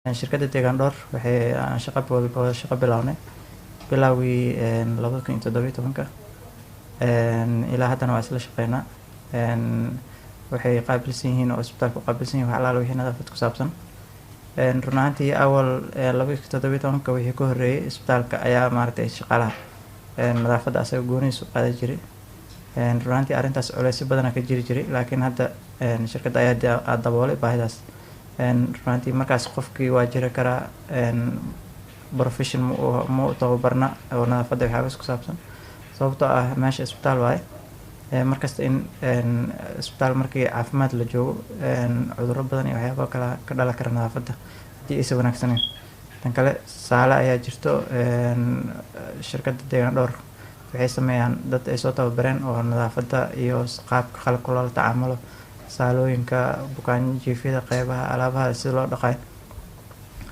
shirkadda Deegaan Dhowr waxay shaqo bilownay bilowgii 2017 ilaa haddana waa isla shaqeynaa. Waxay qaabilsan yihiin oo isbitaalka u qaabilsan yihiin wax alaala wixii nadaafad ku saabsan. Run ahaantii awal 2017 wixii ka horreeyay isbitaalka ayaa maaragtay shaqaalaha nadaafadda asaga goonihiisa u qaadan jiray. Run ahaantii arrintaas culeysyo badan ka jiri jiray, laakiin hadda shirkadda ayaa daboolay baahidaas. Run ahaantii markaas qofkii waa jiri karaa profession ma u tababarna oo nadaafadda waxyaabas ku saabsan, sababtoo ah meesha isbitaal waaye. Markasta in isbitaal markii caafimaad la joogo cudurro badan iyo waxyaabo kale ka dhalan kara nadaafadda haddii aysan wanaagsaneyn. Tan kale saale ayaa jirto. Shirkadda Deegaan Dhowr waxay sameeyaan dad ay soo tababareen oo nadaafadda iyo qaabka qalabka loola tacaamulo, saalooyinka, bukaan jiifyada, qeybaha alaabaha sida loo dhaqayo,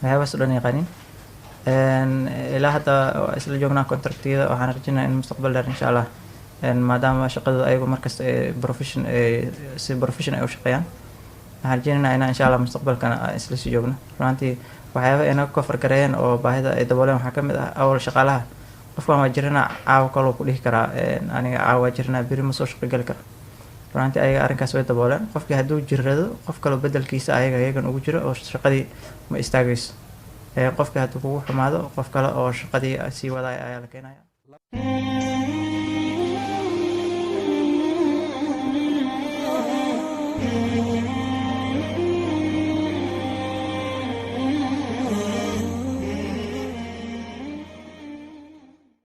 waxyaabahaas oo dhan yaqaaniin. Ilaa hadda waa isla joognaa contractyada. Waxaan rajeynayaa in mustaqbal dheer insha Allah maadaama shaqadooda ayagu markasta si profession ay u shaqeeyaan, waxaan rajeynaynaa inaan insha Allah mustaqbalkana isla sii joogno. Run ahaantii waxyaabaha inaga ka fargareeyeen oo baahida ay dabooleen waxaa ka mid ah awal shaqaalaha qofkan waa jirana caawa kaloo ku dhihi karaa aniga caawa waa jirana biri ma soo shaqo gali karo. Run ahaantii ayaga arrinkaas way dabooleen. Qofkii hadduu jirrado qof kaloo bedelkiisa ayagan ugu jiro oo shaqadii ma istaagayso. Qofkii hadduu kugu xumaado qof kale oo shaqadii sii wadaya ayaa la keenaya.